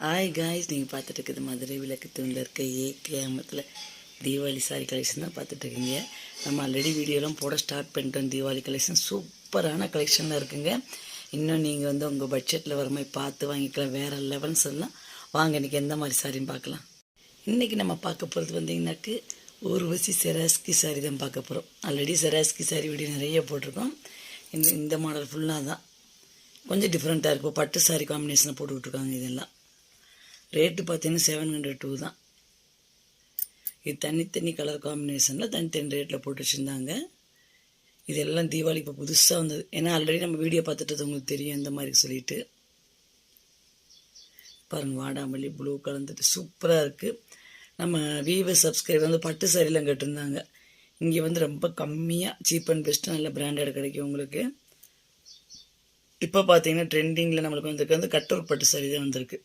Hi guys, நீங்கள் பார்த்துட்டு இருக்குது மதுரை விளக்கு தூணில் இருக்க ஏகேமத்தில் தீபாவளி சாரி கலெக்ஷன் தான் பார்த்துட்ருக்கீங்க. நம்ம ஆல்ரெடி வீடியோலாம் போட ஸ்டார்ட் பண்ணிட்டோம். தீபாவளி கலெக்ஷன் சூப்பரான கலெக்ஷனில் இருக்குங்க. இன்னும் நீங்கள் உங்கள் பட்ஜெட்டில் வர மாதிரி பார்த்து வாங்கிக்கலாம். வேறு லெவல்ஸ் எல்லாம் வாங்க. இன்றைக்கி எந்த மாதிரி சாரின்னு பார்க்கலாம். இன்றைக்கி நம்ம பார்க்க போகிறது வந்தீங்கன்னாக்கு ஊர்வசி செராஸ்கி சாரி தான் பார்க்க போகிறோம். ஆல்ரெடி செராஸ்கி சாரி வீடியோ நிறைய போட்டிருக்கோம். இந்த மாடல் ஃபுல்லாக தான் கொஞ்சம் டிஃப்ரெண்ட்டாக இருக்கும். பட்டு சாரி காம்பினேஷனை போட்டு விட்ருக்காங்க. இதெல்லாம் ரேட்டு பார்த்தீங்கன்னா 702 தான். இது தனித்தனி கலர் காம்பினேஷனில் தனித்தனி ரேட்டில் போட்டு வச்சுருந்தாங்க. இதெல்லாம் தீபாவளி இப்போ புதுசாக வந்தது. ஏன்னா ஆல்ரெடி நம்ம வீடியோ பார்த்துட்டு உங்களுக்கு தெரியும் இந்த மாதிரி சொல்லிட்டு. பாருங்கள், வாடாமல்லி ப்ளூ கலந்துட்டு சூப்பராக இருக்குது. நம்ம வீவர் சப்ஸ்கிரைபர் பட்டு சாரிலாம் கேட்டிருந்தாங்க. இங்கே ரொம்ப கம்மியாக சீப் அண்ட் பெஸ்ட்டு நல்ல பிராண்டட் கிடைக்கும் உங்களுக்கு. இப்போ பார்த்தீங்கன்னா ட்ரெண்டிங்கில் நம்மளுக்கு கட்டூர் பட்டு சாரி தான் வந்திருக்கு.